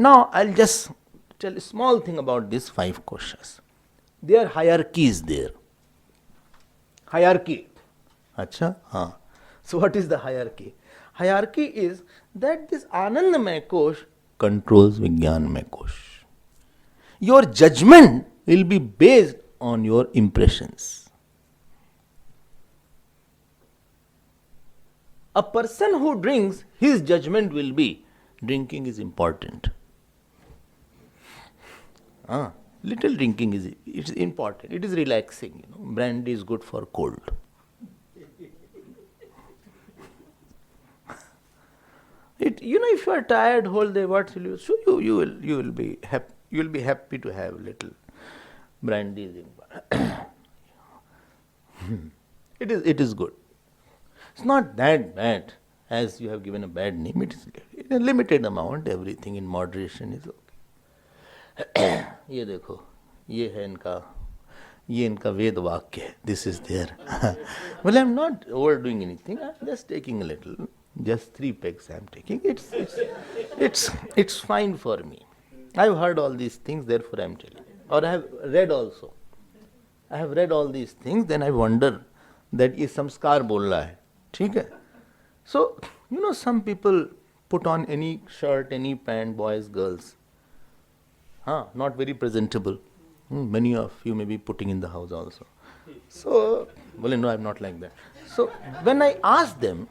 Now I'll just tell a small thing about these 5 koshas. Their hierarchy is there. Hierarchy. Acha? Haan. So what is the hierarchy? Hierarchy is that this Anandamaya Kosh controls Vijnanamaya Kosh. Your judgment will be based on your impressions. A person who drinks, his judgment will be, drinking is important. Little drinking is important. It is relaxing. Brandy is good for cold. If you are tired whole day, what will you? So you will be happy. You will be happy to have little brandy. It is good. It's not that bad as you have given a bad name. It is in a limited amount. Everything in moderation is okay. ये देखो, ये है इनका वेद वाक्य है. This is there. Well, I'm not overdoing anything. I'm just taking a little. Just 3 pegs I'm taking. It's fine for me. I've heard all these things, therefore I'm telling. Or I have read also. I have read all these things, then I wonder that ये संस्कार बोल रहा है. ठीक है? So, some people put on any shirt, any pant, boys, girls. Not very presentable. Many of you may be putting in the house also. So, well, no, I'm not like that. So, when I ask them,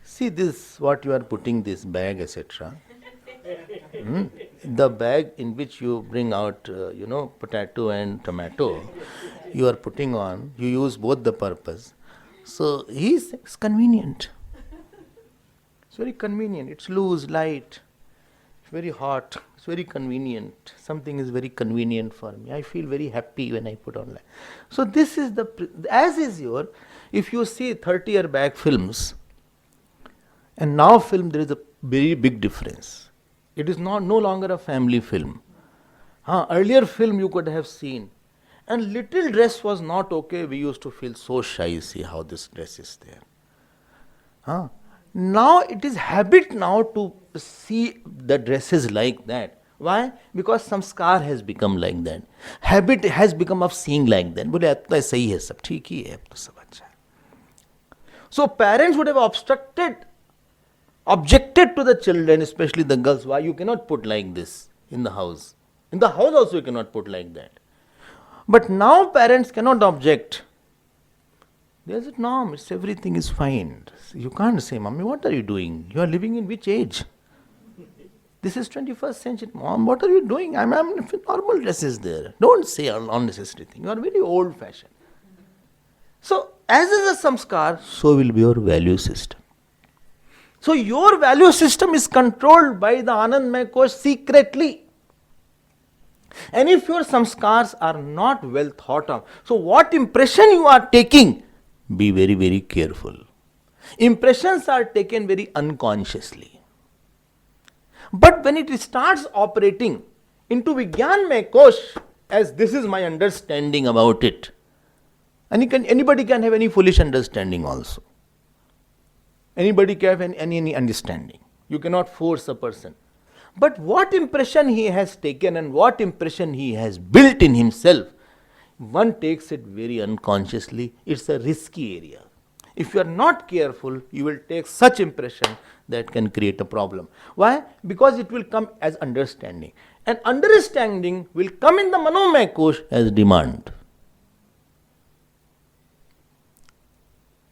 see this, what you are putting, this bag, etc. The bag in which you bring out, potato and tomato, you are putting on, you use both the purpose. So, it's convenient. It's very convenient. It's loose, light, it's very hot, it's very convenient. Something is very convenient for me. I feel very happy when I put on light. So, this is as is your, if you see 30-year back films, and now film, there is a very big difference. It is no longer a family film. Earlier film you could have seen. And little dress was not okay. We used to feel so shy, see how this dress is there. Now it is habit now to see the dresses like that. Why? Because samskar has become like that. Habit has become of seeing like that. बोले अब तो ऐसा ही है सब ठीक ही है अब तो सब अच्छा है. So parents would have objected to the children, especially the girls. Why you cannot put like this in the house? In the house also you cannot put like that. But now parents cannot object. There is a norm. Everything is fine. You can't say, Mommy, what are you doing? You are living in which age? This is 21st century. Mom, what are you doing? I'm normal dresses there. Don't say unnecessary thing. You are very old fashioned. So, as is a samskar, so will be your value system. So, your value system is controlled by the Anandamaya Kosh secretly. And if your samskars are not well thought of, so what impression you are taking, be very, very careful. Impressions are taken very unconsciously. But when it starts operating into Vijnanamaya Kosh, as this is my understanding about it, and anybody can have any foolish understanding also. Anybody can have any understanding. You cannot force a person. But what impression he has taken and what impression he has built in himself, one takes it very unconsciously. It's a risky area. If you are not careful, you will take such impression that can create a problem. Why? Because it will come as understanding. And understanding will come in the Manomaya Kosh as demand.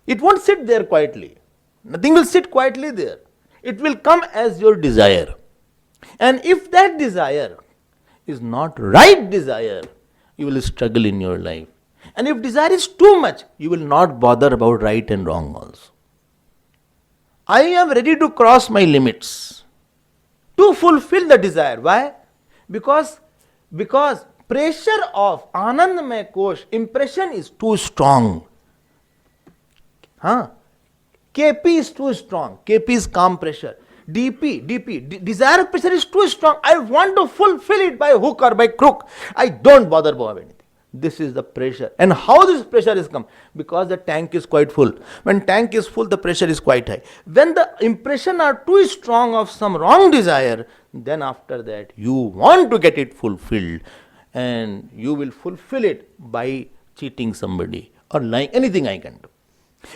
It won't sit there quietly. Nothing will sit quietly there. It will come as your desire. And if that desire is not right desire, you will struggle in your life. And if desire is too much, you will not bother about right and wrong also. I am ready to cross my limits to fulfill the desire. Why? Because pressure of Anandamaya Kosh, impression is too strong. KP is too strong. KP is calm pressure. DP, desire pressure is too strong. I want to fulfill it by hook or by crook. I don't bother about anything. This is the pressure. And how this pressure is come? Because the tank is quite full. When tank is full, the pressure is quite high. When the impression are too strong of some wrong desire, then after that you want to get it fulfilled, and you will fulfill it by cheating somebody or lying, anything I can do.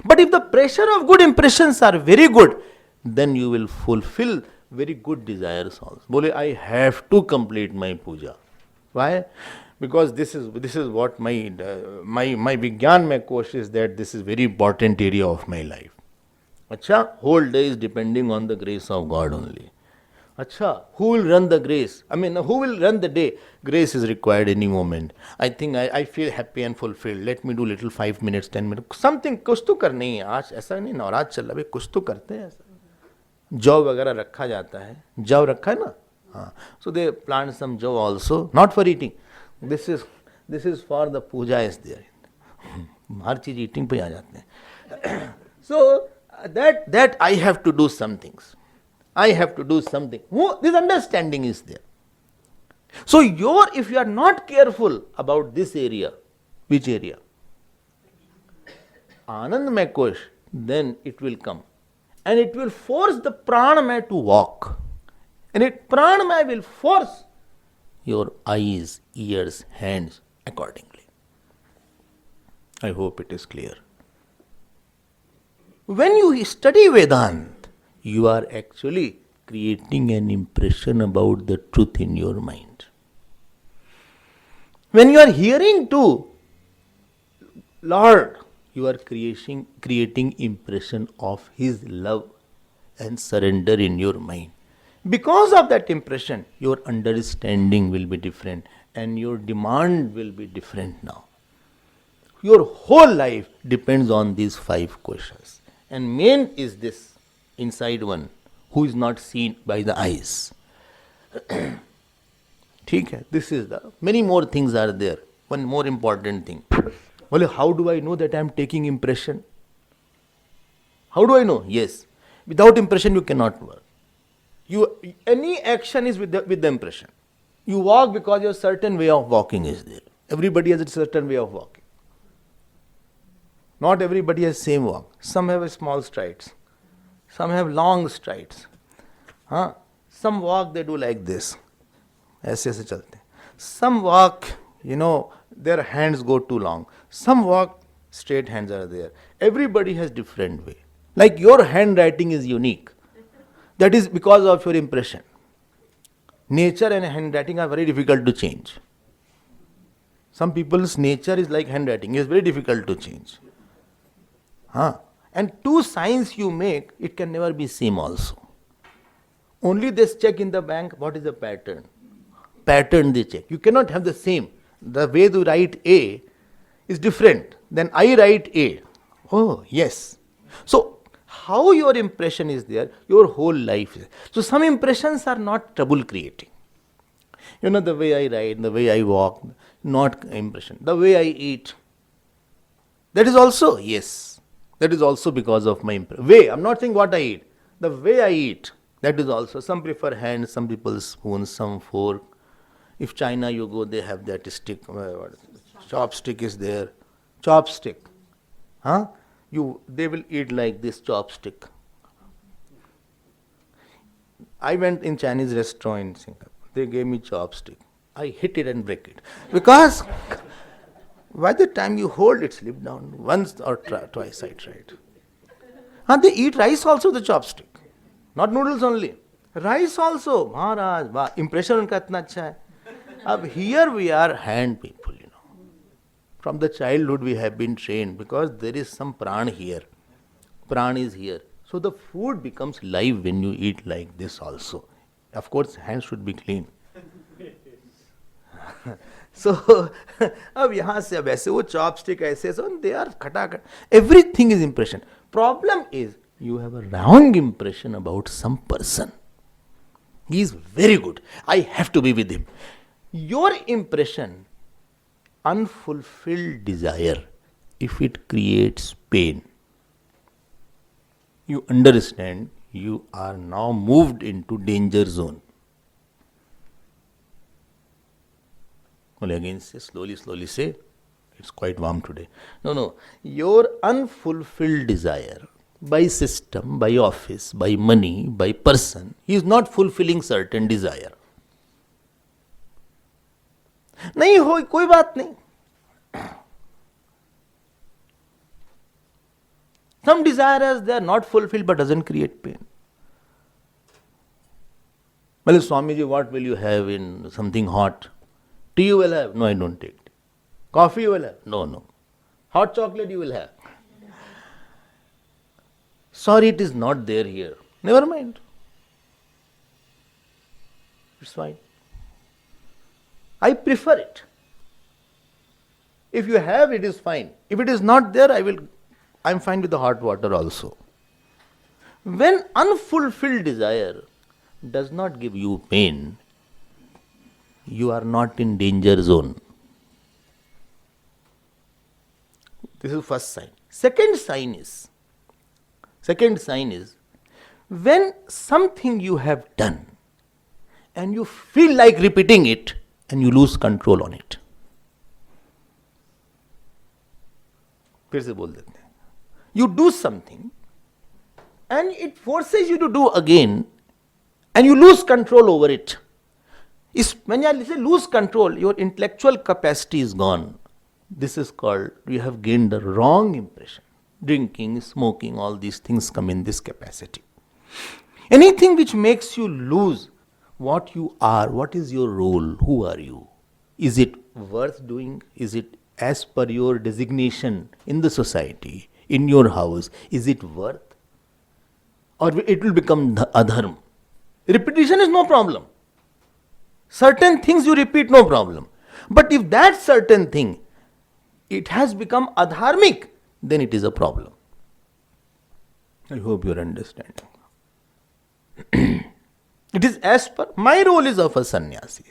But if the pressure of good impressions are very good, then you will fulfill very good desires also. Bole, I have to complete my puja. Why? Because this is what my Vigyan mein course is, that this is very important area of my life. Acha, whole day is depending on the grace of God only. Acha, who will run the grace? I mean, who will run the day? Grace is required any moment. I think I feel happy and fulfilled. Let me do little 5 minutes, 10 minutes. Something, कुछ तो करना ही है. आज ऐसा नहीं नवराज चल रहा है, कुछ तो करते हैं ऐसा. जौ वगैरह रखा जाता है. जौ रखा है ना? हाँ. So they plant some जौ also, not for eating. This is for the puja is there. हर चीज eating पे आ जाते हैं. So that I have to do some things. I have to do something. This understanding is there. So if you are not careful about this area, which area? Anandmay Kosh, then it will come. And it will force the pranamay to walk. And pranamay will force your eyes, ears, hands accordingly. I hope it is clear. When you study Vedanta, you are actually creating an impression about the truth in your mind. When you are hearing to Lord, you are creating impression of His love and surrender in your mind. Because of that impression, your understanding will be different and your demand will be different now. Your whole life depends on these 5 questions. And main is this inside one, who is not seen by the eyes. ठीक है, this is the, many more things are there. One more important thing. Well, how do I know that I am taking impression? How do I know? Yes. Without impression you cannot work. Any action is with the impression. You walk because your certain way of walking is there. Everybody has a certain way of walking. Not everybody has same walk. Some have a small strides. Some have long strides. Some walk they do like this. ऐसे ऐसे चलते हैं. Some walk, their hands go too long. Some walk, straight hands are there. Everybody has different way. Like your handwriting is unique. That is because of your impression. Nature and handwriting are very difficult to change. Some people's nature is like handwriting. It is very difficult to change. And 2 signs you make, it can never be same also. Only they check in the bank, what is the pattern? Pattern they check. You cannot have the same. The way you write A is different than I write A. Oh, yes. So, how your impression is there, your whole life is. So, some impressions are not trouble creating. The way I write, the way I walk, not impression. The way I eat, that is also, yes. That is also because of my way. I'm not saying what I eat. The way I eat, that is also. Some prefer hands, some people spoon, some fork. If China you go, they have that stick. Chopstick is there. Chopstick. They will eat like this chopstick. I went in Chinese restaurant in Singapore. They gave me chopstick. I hit it and break it. Because by the time you hold it, slip down. Once or twice I tried. They eat rice also with the chopstick. Not noodles only. Rice also. Maharaj, impression unka itna acha hai. Ab here we are hand people, From the childhood we have been trained because there is some pran here. Pran is here. So the food becomes live when you eat like this also. Of course, hands should be clean. So, अब यहाँ से अब ऐसे वो chopstick ऐसे so they are खटाखट. Everything is impression. Problem is you have a wrong impression about some person. He is very good. I have to be with him. Your impression, unfulfilled desire, if it creates pain, you understand you are now moved into danger zone. Well, again, say, slowly say, it's quite warm today. No, your unfulfilled desire, by system, by office, by money, by person, he is not fulfilling certain desire. नहीं हो कोई बात नहीं. Some desires they are not fulfilled but doesn't create pain. Well, Swamiji, what will you have in something hot? Tea you will have? No, I don't take tea. Coffee you will have? No, no. Hot chocolate you will have? Sorry, it is not there here. Never mind. It's fine. I prefer it. If you have, it is fine. If it is not there, I'm fine with the hot water also. When unfulfilled desire does not give you pain, you are not in danger zone. This is first sign. Second sign is when something you have done and you feel like repeating it and you lose control on it. फिर से बोल देते हैं. You do something and it forces you to do again and you lose control over it. When I say lose control, your intellectual capacity is gone. This is called, you have gained the wrong impression. Drinking, smoking, all these things come in this capacity. Anything which makes you lose what you are, what is your role, who are you? Is it worth doing? Is it as per your designation in the society, in your house? Is it worth? Or it will become adharma. Repetition is no problem. Certain things you repeat, no problem. But if that certain thing, it has become adharmic, then it is a problem. I hope you are understanding. It is as per, my role is of a sannyasi.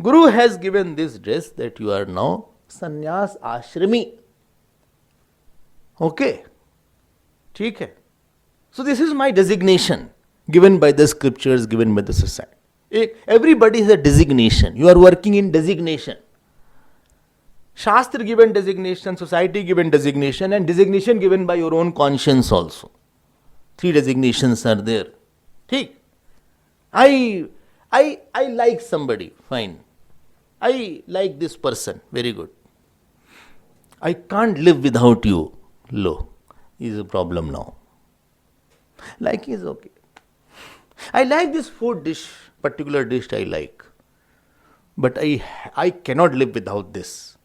Guru has given this dress that you are now sannyas ashrami. Okay. ठीक है. So this is my designation given by the scriptures, given by the society. Everybody has a designation. You are working in designation. Shastra given designation, society given designation, and designation given by your own conscience also. 3 designations are there. ठीक. I like somebody, fine. I like this person, very good. I can't live without you, lo, is a problem now. Like is okay. I like this food dish, particular dish I like. But I cannot live without this.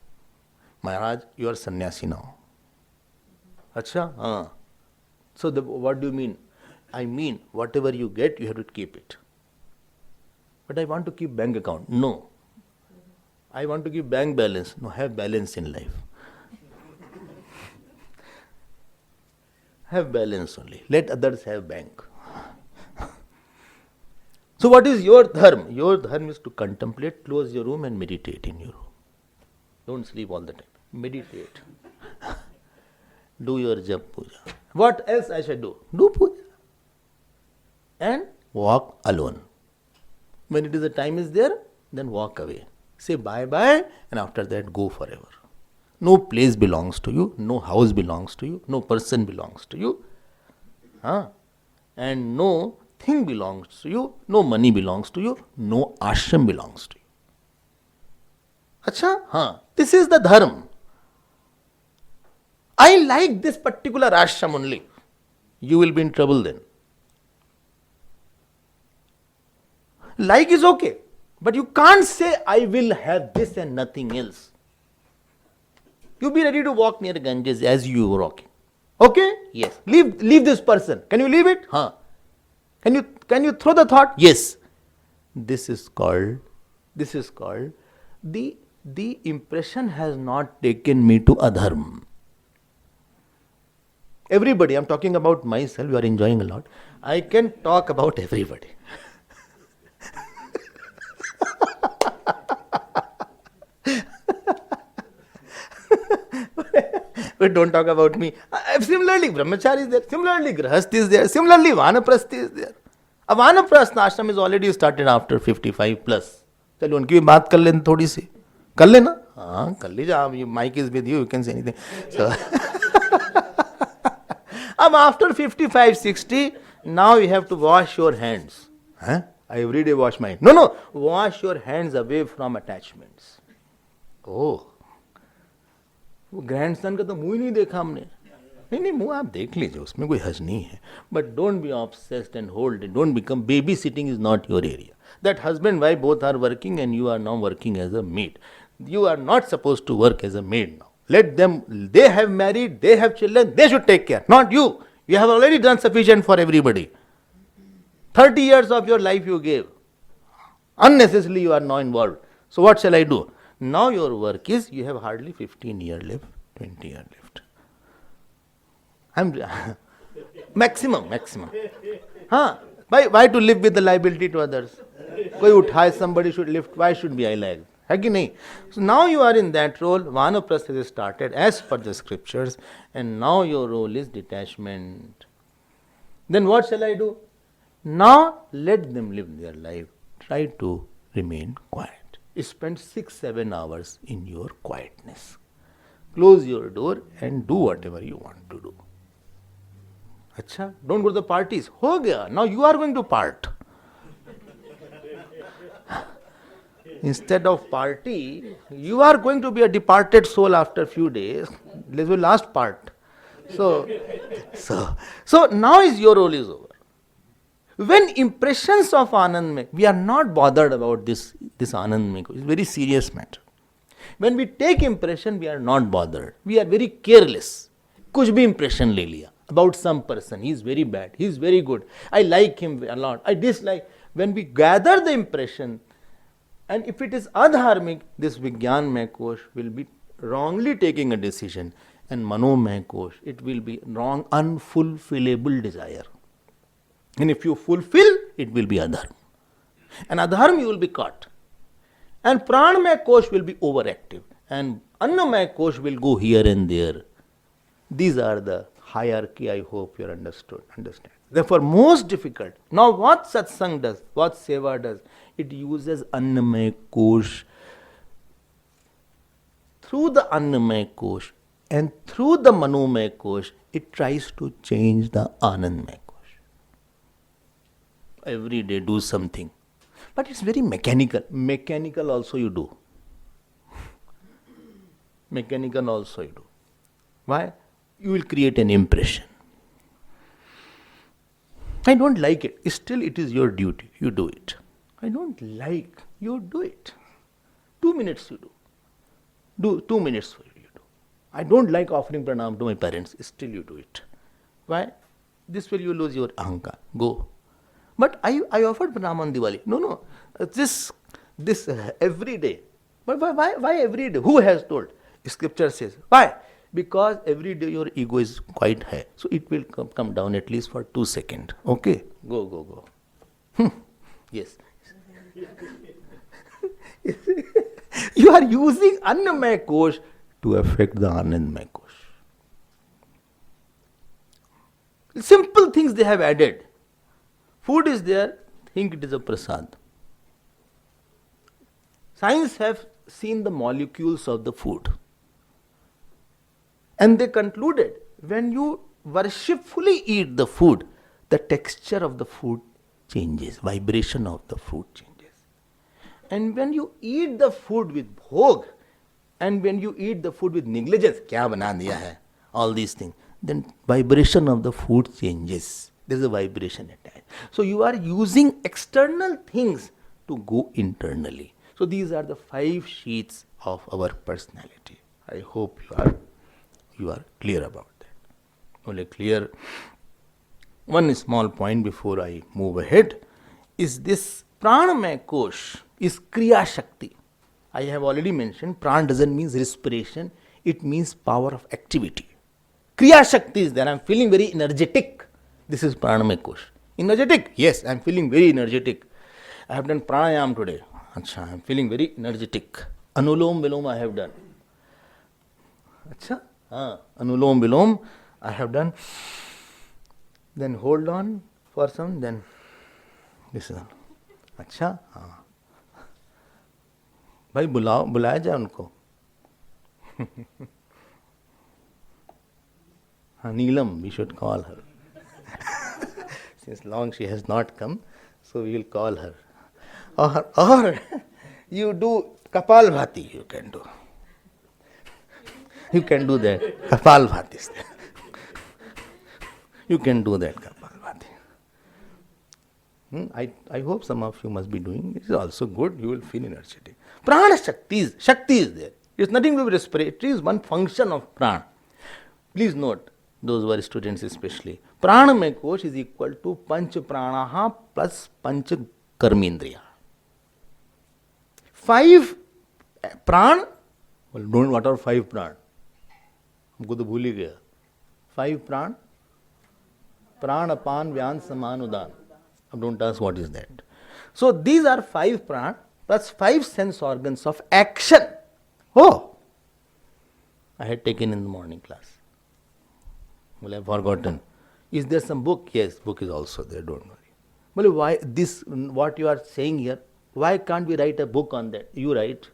Maharaj, you are sannyasi now. Acha? Haan. So what do you mean? I mean, whatever you get, you have to keep it. But I want to keep bank account. No. I want to keep bank balance. No, have balance in life. Have balance only. Let others have bank. So what is your dharma? Your dharma is to contemplate, close your room and meditate in your room. Don't sleep all the time. Meditate. Do your jap puja. What else I should do? Do puja. And walk alone. When it is the time is there, then walk away. Say bye-bye and after that go forever. No place belongs to you, no house belongs to you, no person belongs to you. And no thing belongs to you, no money belongs to you, no ashram belongs to you. Acha? This is the dharma. I like this particular ashram only. You will be in trouble then. Like is okay. But you can't say, I will have this and nothing else. You be ready to walk near Ganges as you were walking. Okay? Yes. Leave this person. Can you leave it? Can you throw the thought? Yes. This is called the impression has not taken me to adharma. Everybody, I'm talking about myself, you are enjoying a lot. I can talk about everybody. But don't talk about me. Similarly, brahmachari is there. Similarly, grahasthi is there. Similarly, vanaprasthi is there. A vanaprastha ashram is already started after 55 plus. चलो उनकी भी बात कर लेना थोड़ी सी. कर लेना? हाँ, कर लीजिए आप. Mic is with you. You can say anything. So अब after 55, 60, now you have to wash your hands. Huh? I every day wash my hands. No, no, wash your hands away from attachments. Oh, वो grandson का तो मुंह ही नहीं देखा हमने. नहीं नहीं, मुंह आप देख लीजिए, उसमें कोई हर्ज नहीं है. But don't be obsessed and hold it. Don't become baby sitting is not your area. That husband wife both are working and you are now working as a maid. You are not supposed to work as a maid now. Let them, they have married, they have children, they should take care, not you. You have already done sufficient for everybody. 30 years of your life you gave. Unnecessarily you are now involved. So what shall I do? Now your work is, you have hardly 15 years left, 20 years left. I'm maximum. Huh? Why to live with the liability to others? कोई उठाए, somebody should lift. Why should be I like? है कि नहीं? So now you are in that role. Vanaprastha is started as per the scriptures, and now your role is detachment. Then what shall I do? Now let them live their life. Try to remain quiet. Spend 6-7 hours in your quietness. Close your door and do whatever you want to do. Achha, don't go to the parties. हो गया. Now you are going to part. Instead of party, you are going to be a departed soul after few days. This will last part. So now is your role is over. When impressions of Anand we are not bothered about this Anand Meko. It's a very serious matter. When we take impression, we are not bothered. We are very careless. कुछ भी impression ले लिया about some person. He is very bad. He is very good. I like him a lot. I dislike. When we gather the impression, and if it is adharmic, this Vigyanmay Kosh will be wrongly taking a decision, and Manomay Kosh, it will be wrong, unfulfillable desire. And if you fulfill, it will be adharma. And adharma you will be caught. And Pranamay Kosh will be overactive. And Annamay Kosh will go here and there. These are the hierarchy I hope you understand. Therefore, most difficult. Now what satsang does, what seva does, it uses Annamay Kosh. Through the Annamay Kosh and through the Manomay Kosh, it tries to change the Anandmay Kosh. Every day do something. But it's very mechanical. Mechanical also you do. Mechanical also you do. Why? You will create an impression. I don't like it. Still it is your duty. You do it. I don't like. You do it. 2 minutes you do. 2 minutes you do. I don't like offering pranam to my parents. Still you do it. Why? This will you lose your ahankar. Go. But I offered pranam on Diwali. No. This every day. But why every day? Who has told? Scripture says. Why? Because every day your ego is quite high. So it will come down at least for 2 seconds. Okay? Go. Yes. You are using Annamay Kosh to affect the Anandmay Kosh. Simple things they have added. Food is there, think it is a prasad. Science have seen the molecules of the food. And they concluded, when you worshipfully eat the food, the texture of the food changes, vibration of the food changes. And when you eat the food with bhog, and when you eat the food with negligence, kya bana diya hai, all these things, then vibration of the food changes. There is a vibration attached. So you are using external things to go internally. So these are the 5 sheets of our personality. I hope you are clear about that. Only clear. One small point before I move ahead is this Pranamay Kosh is Kriya Shakti. I have already mentioned Pran doesn't mean respiration, it means power of activity. Kriya Shakti is there. I am feeling very energetic. This is Pranamay Kosh. Energetic? Yes, I am feeling very energetic. I have done pranayam today. Achha, I am feeling very energetic. Anulom Vilom I have done. Achha? Anulom Vilom I have done. Then hold on for some, then this is. अच्छा हाँ भाई बुलाया जाए उनको. Neelam, we should call her. Since long she has not come, so we will call her. Or you do Kapalbhati, you can do. You can do that. Kapalbhati is there. You can do that Kapalbhati. I hope some of you must be doing. It is also good. You will feel energetic. Prana Shakti is there. It's nothing to do with respiratory. It is one function of prana. Please note, those who are students especially, pranamaya kosh is equal to panch pranaha plus panch karmendriya. 5 प्राण, don't what are 5 प्राण, हमको तो भूल ही गया. 5 प्राण, प्राण अपान व्यान समान उदान. अब don't ask what is that. So these are 5 prana plus 5 sense organs of action. Oh, I had taken in the morning class. Well, I have forgotten. Is there some book? Yes, book is also there, don't worry. Well, why this, what you are saying here, why can't we write a book on that? You write.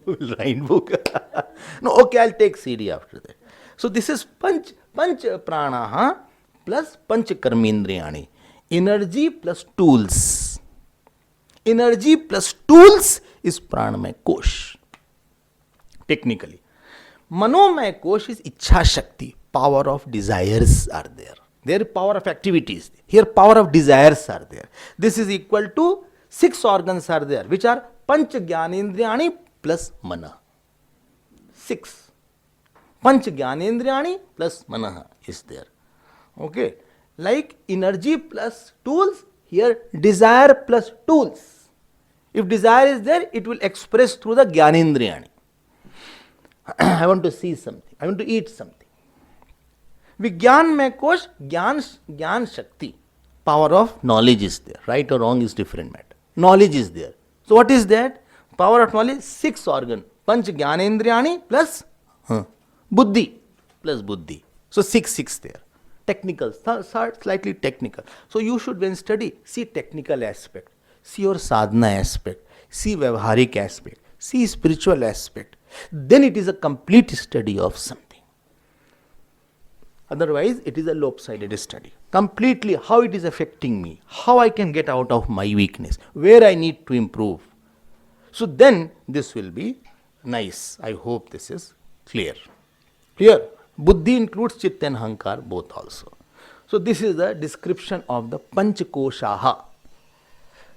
We'll write book. No, okay, I'll take CD after that. So this is panch pranaha plus panch karmendriyani. Energy plus tools. Energy plus tools is pranamaya kosh. Technically. Manomaya kosh is ichha shakti. Power of desires are there. There power of activities. Here power of desires are there. This is equal to 6 organs are there, which are panch jnanendriyani plus mana. 6. Panch jnanendriyani plus mana is there. Okay. Like energy plus tools, here desire plus tools. If desire is there, it will express through the jnanendriyani. I want to see something. I want to eat something. Vigyan mein kosh, gyan shakti. Power of knowledge is there. Right or wrong is different matter. Knowledge is there. So what is that? Power of knowledge, 6 organ. Panch jnanendriyani plus buddhi. Plus buddhi. So 6 there. Technical, slightly technical. So you should, when study, see technical aspect. See your sadhana aspect. See vyavharik aspect. See spiritual aspect. Then it is a complete study of something. Otherwise, it is a lopsided study. Completely how it is affecting me, how I can get out of my weakness, where I need to improve. So then this will be nice. I hope this is clear. Clear? Buddhi includes chitta and hankar both also. So this is the description of the panch koshaha.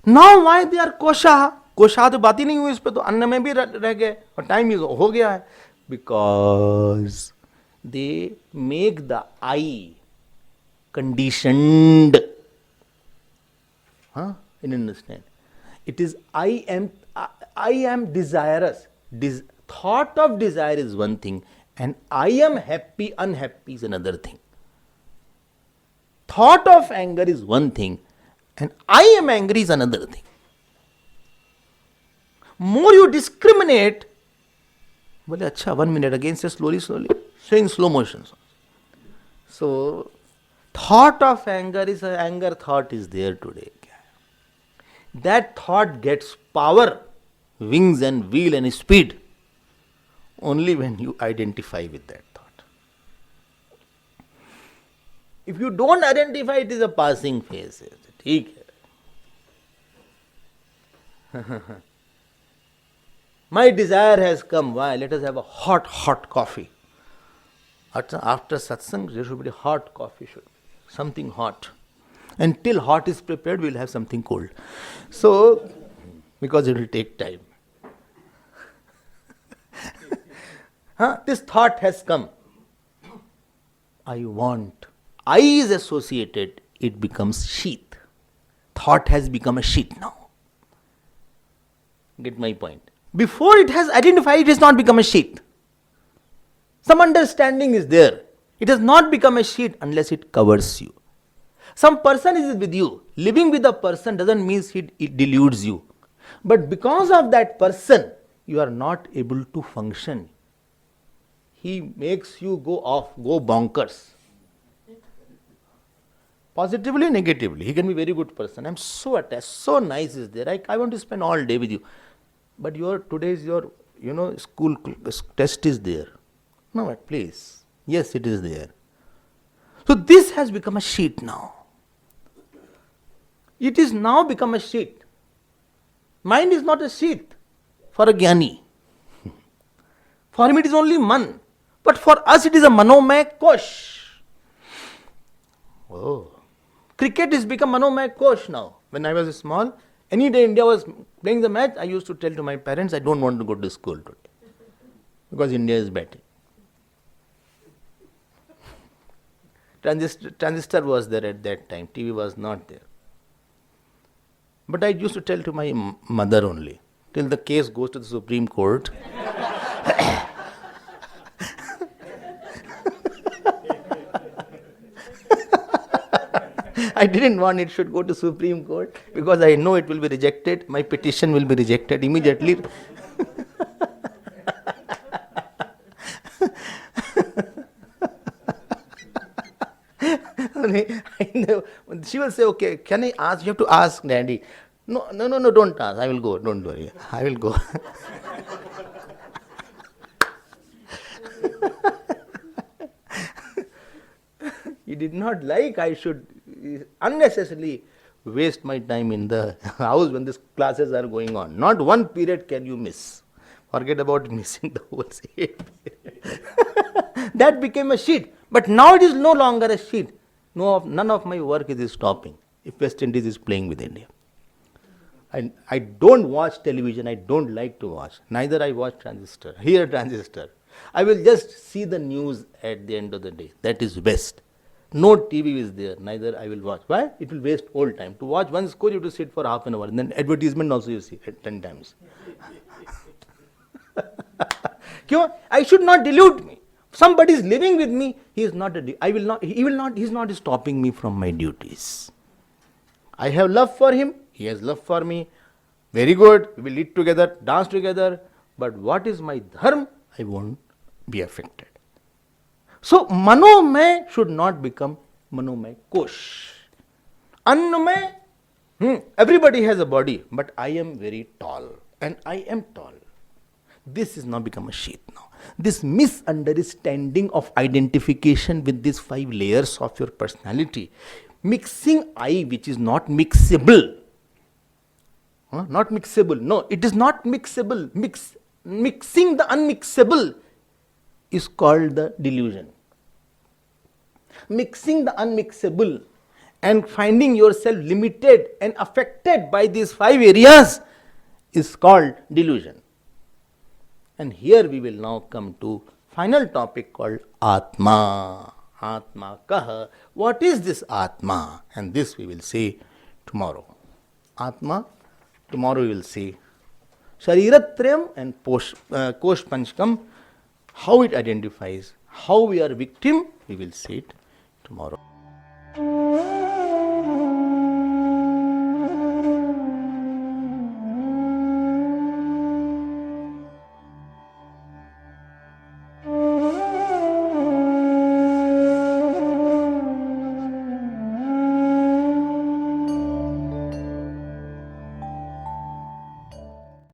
Now why they are koshaha? कोशा तो बात ही नहीं हुई इस पे, तो अन्न में भी रह गए और टाइम हो गया है. Because they make the I conditioned. हाँ, you understand? It is I am desirous. Thought of desire is one thing, and I am happy, unhappy is another thing. Thought of anger is one thing, and I am angry is another thing. More you discriminate, बोले अच्छा 1 minute again, say slowly, say in slow motion. So thought of anger is a anger thought is there today. That thought gets power, wings and wheel and speed only when you identify with that thought. If you don't identify, it is a passing phase. ठीक है. My desire has come. Why? Let us have a hot coffee. After satsang, there should be hot coffee, should be something hot. Until hot is prepared, we will have something cold. So, because it will take time. This thought has come. I want. I is associated, it becomes sheath. Thought has become a sheath now. Get my point? Before it has identified, it has not become a sheath. Some understanding is there. It has not become a sheath unless it covers you. Some person is with you. Living with a person doesn't mean it deludes you. But because of that person, you are not able to function. He makes you go off, go bonkers. Positively, negatively. He can be a very good person. I'm so attached, so nice is there. I want to spend all day with you. But today's school test is there. No, please. Yes, it is there. So this has become a sheet now. It is now become a sheet. Mind is not a sheet for a jnani. For him it is only man. But for us it is a manomay kosh. Oh. Cricket has become manomay kosh now. When I was small, any day India was playing the match, I used to tell to my parents, I don't want to go to school today. Because India is batting. Transistor was there at that time. TV was not there. But I used to tell to my mother only. Till the case goes to the Supreme Court. I didn't want it should go to Supreme Court because I know it will be rejected. My petition will be rejected immediately. She will say, okay, can I ask? You have to ask Daddy. No, don't ask. I will go. Don't worry. I will go. He did not like I should unnecessarily waste my time in the house when these classes are going on. Not one period can you miss. Forget about missing the whole sheet. That became a sheet. But now it is no longer a sheet. None of my work is stopping if West Indies is playing with India. I don't watch television. I don't like to watch. Neither I watch Transistor. Hear Transistor. I will just see the news at the end of the day. That is best. No TV is there. Neither I will watch. Why? It will waste all time. To watch one score, you have to sit for half an hour. And then advertisement also you see 10 times. I should not delude me. Somebody is living with me. He is not he is not stopping me from my duties. I have love for him. He has love for me. Very good. We will eat together, dance together. But what is my dharma? I won't be affected. So, manomay should not become manomay kosh. Annamay, everybody has a body, but I am very tall. And I am tall. This is now become a sheath now. This misunderstanding of identification with these 5 layers of your personality, mixing I which is not mixable. Not mixable. No, it is not mixable. Mixing the unmixable is called the delusion. Mixing the unmixable and finding yourself limited and affected by these 5 areas is called delusion. And here we will now come to final topic called Atma. Atma kaha. What is this Atma? And this we will see tomorrow. Atma, tomorrow we will see Shariratrayam and Kosh Panchkam, how it identifies, how we are victim, we will see it tomorrow.